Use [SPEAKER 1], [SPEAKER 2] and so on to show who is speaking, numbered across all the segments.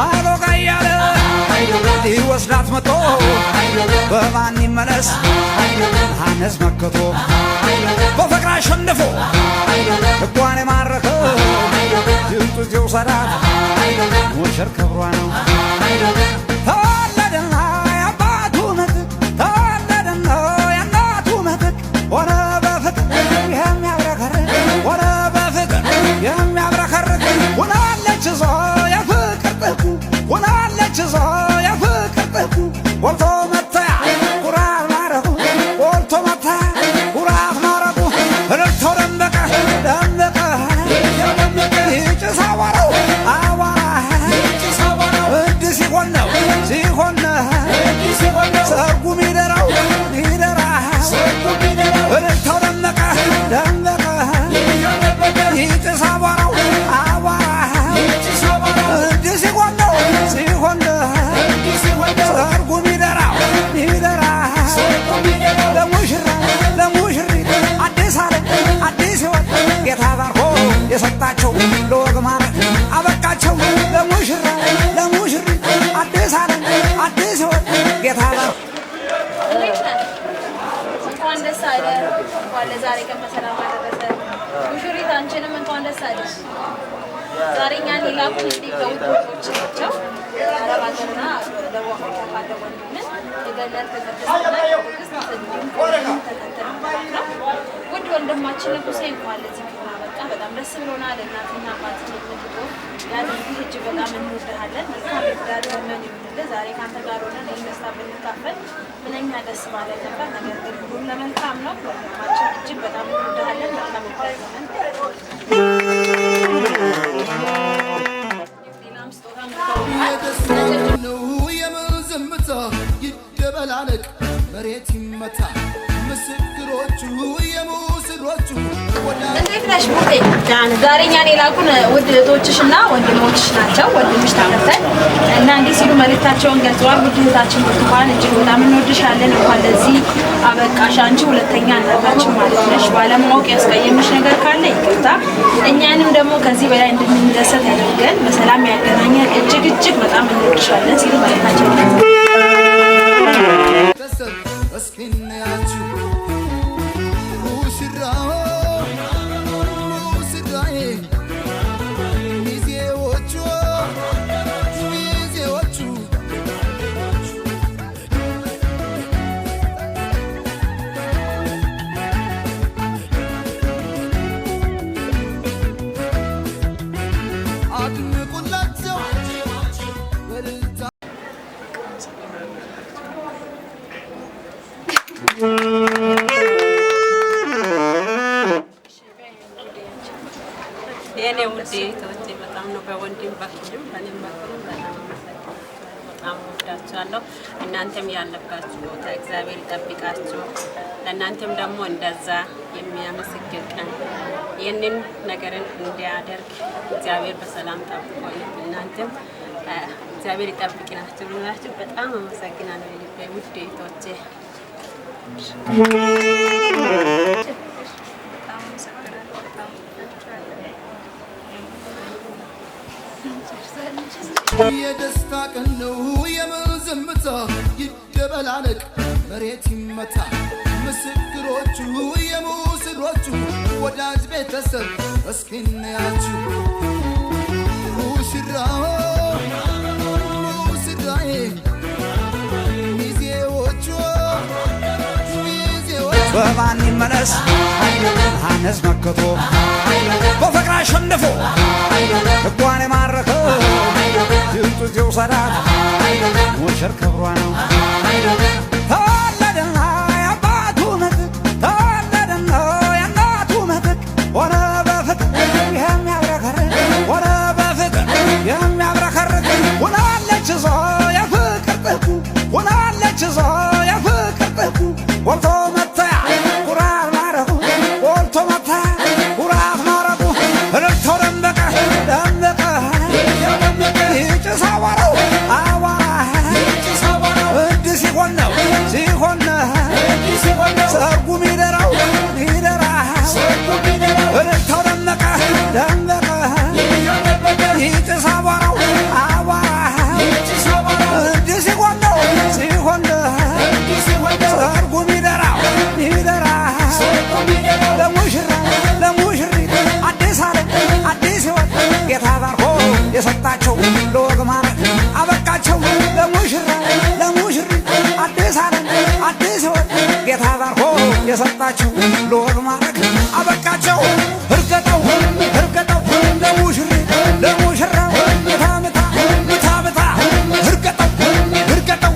[SPEAKER 1] አሎጋ እያለ ሊወስዳት መጥቶ በማን ይመለስ ሐነስ መክቶ በፍቅር አሸንፎ ልቧን የማረከ ድምጡ ሲውሰዳት ሙሽር ክብሯ ነው ተወለደና የአባቱ ምትክ ተወለደና የእናቱ ምትክ ሆነ በፍቅር የሚያብረከርክ ሆነ በፍቅር የሚያብረከርክ ሆናለች እዞ የፍቅር ጥልቁ ሆናለች እዞ የፍቅር ጥልቁ ወልቶ መታያ ኩራት ማረጉ ወልቶ መታያ ኩራት ማረጉ እልልታው ደመቀ ደመቀ ይጭስ አቧራው አቧራ እድ ሲሆን ነው ሲሆን ሰርጉ ሚደራው ሚደራ እልልታው ደመቀ ደመቀ ይጭስ አቧራው አቧራ እድ ሲሆን ነው ሲሆን ሰርጉ ሚደራው ሚደራ ለሙሽራ ለሙሽሪት አዲስ ዓለም አዲስ ሕይወት ጌታ ባርኮ የሰጣቸው ለወግ ማረግ አበቃቸው ለሙሽራ ለሙሽሪት አዲስ ዓለም አዲስ ሕይወት ጌታ ባርኮ
[SPEAKER 2] እንኳን ደስ አለ እንኳን ለዛሬ ቀን በሰላም አደረሰ ሙሽሪት አንቺንም እንኳን ደስ አለሽ ዛሬ እኛን የላኩን እንዲህ ከውዶች ናቸው አረባትና ደቡብ አፍሪካ ካለ ወንድምን የገነት ተቀደሰና ቅድስት እንዲሁም ተከተለ ውድ ወንድማችን ንጉሴ እንኳን ለዚህ ክብር አበቃ በጣም ደስ ብሎናል እናትና አባትን የምትጦ ያድርግህ እጅግ በጣም እንወድሃለን መልካም የትዳር ዘመን ይሁንልህ ዛሬ ካንተ ጋር ሆነን ይህን ደስታ ብንካፈል ምንኛ ደስ ባለ ነበር ነገር ግን ሁሉም ለመልካም ነው ወንድማችን እጅግ በጣም እንወድሃለን መልካም የትዳር ዘመን
[SPEAKER 3] ነው የምንዝምታ ይደበላለቅ መሬት ይመታ ምስክሮቹ የሙስሮቹ
[SPEAKER 2] እንዴት ነሽ ሙቴ? ዛሬ እኛን የላኩን ውድ እህቶችሽና ወንድሞችሽ ናቸው። ወንድምሽ ተከተል እና እንዲህ ሲሉ መልእክታቸውን ገልጸዋል። ውድ እህታችን ብርቱካን እጅግ በጣም እንወድሻለን። እንኳን ለዚህ አበቃሽ። አንቺ ሁለተኛ እናታችን ማለት ነሽ። ባለማወቅ ያስቀየምሽ ነገር ካለ ይቅርታ፣ እኛንም ደግሞ ከዚህ በላይ እንድንደሰት ያደርገን፣ በሰላም ያገናኘን። እጅግ እጅግ በጣም እንወድሻለን ሲሉ መልእክታቸውን ገልጸዋል።
[SPEAKER 3] እስኪናያችሁ ሙሽራው ሙሽራዬ ሚዜዎቹ ሚዜዎቹ አድንቁላቸው በልልታ
[SPEAKER 4] የኔ ውድ እህቶቼ በጣም ነው በወንድም በኩልም በእኔም በኩልም በጣም ወዳችኋለሁ። እናንተም ያለባችሁ ቦታ እግዚአብሔር ይጠብቃችሁ። ለእናንተም ደግሞ እንደዛ የሚያመሰግን ቀን ይህንን ነገርን እንዲያደርግ እግዚአብሔር በሰላም ጠብቆ እናንተም እግዚአብሔር ይጠብቅናችሁ ብላችሁ በጣም አመሰግናለሁ ውድ እህቶቼ።
[SPEAKER 3] የደስታ ቀን ነው የምንዝምታ ይደበላለቅ መሬት ይመታ ምስክሮቹ የሙስሮቹ ወዳጅ ቤተሰብ እስኪናያችሁ ሙሽራው ሙሽራዬ ሚዜዎቹ
[SPEAKER 1] በማን ይመለስ ሐነስ መክቶ በፍቅር አሸንፎ ልቧን የማረከ ድምጡ ሲውሰዳት ሙሽር ክብሯ ነው ተወለደና የአባቱ ምትክ ተወለደና የእናቱ ምትክ ሆነ በፍቅር የሚያብረከርክ ሆነ በፍቅር የሚያብረከርክ ሆናለች እዞ የፍቅር ጥልቁ ሆናለች እዞ የፍቅር ጥልቁ ወልቶ መታያ ኩራት ማረጉ ወልቶ መታያ ኩራት ማረጉ እልልታው ደመቀ ደመቀ ይጭስ አቧራው አቧራ የሰጣቸው ለወግ ማዕረግ አበቃቸው ለሙሽራ ለሙሽሪት አዲስ ዓለም አዲስ ሕይወት ጌታ ባርኮ የሰጣቸው ለወግ ማዕረግ አበቃቸው እርገጠው እርገጠው ለሙሽሪት ለሙሽራው ምታ ምታ ምታ ምታ እርገጠው እርገጠው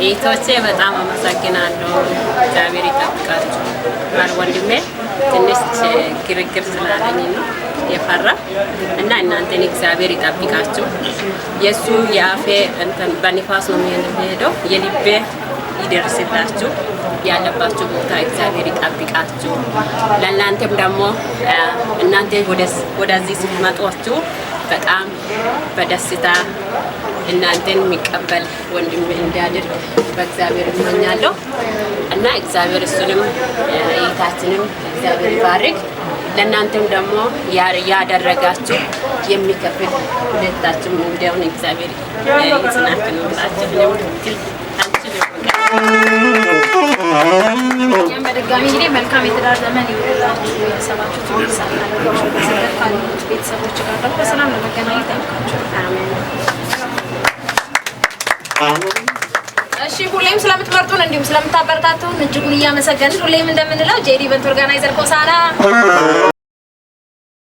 [SPEAKER 4] እህቶቼ በጣም አመሰግናለሁ። እግዚአብሔር ይጠብቃችሁ። ባል ወንድሜ ትንሽ ግርግር ስላለኝ ነው የፈራ እና እናንተን እግዚአብሔር ይጠብቃችሁ። የሱ የአፌ እንትን በንፋስ ነው የሚሄደው የልቤ ይደርስላችሁ። ያለባችሁ ቦታ እግዚአብሔር ይጠብቃችሁ። ለእናንተም ደግሞ እናንተ ወደዚህ ስትመጧችሁ በጣም በደስታ እናንተን የሚቀበል ወንድም እንዲያድርግ በእግዚአብሔር እመኛለሁ እና እግዚአብሔር እሱንም እይታችንም እግዚአብሔር ይባርክ። ለእናንተም ደግሞ ያደረጋችሁ የሚከፍል ሁለታችሁም እንዲያውን እግዚአብሔር ይጽናችሁ።
[SPEAKER 2] እኛም በድጋሚ እንግዲህ መልካም የትዳር ዘመን ይሁንላችሁ። ቤተሰባችሁ ቤተሰቦች ጋር ደግሞ በሰላም ለመገናኘት ያብቃችሁ። እሺ፣ ሁሌም ስለምትመርጡን እንዲሁም ስለምታበረታቱን እጅጉን እያመሰገንን ሁሌም እንደምንለው ጄዲ ኢቨንት ኦርጋናይዘር ኮሳና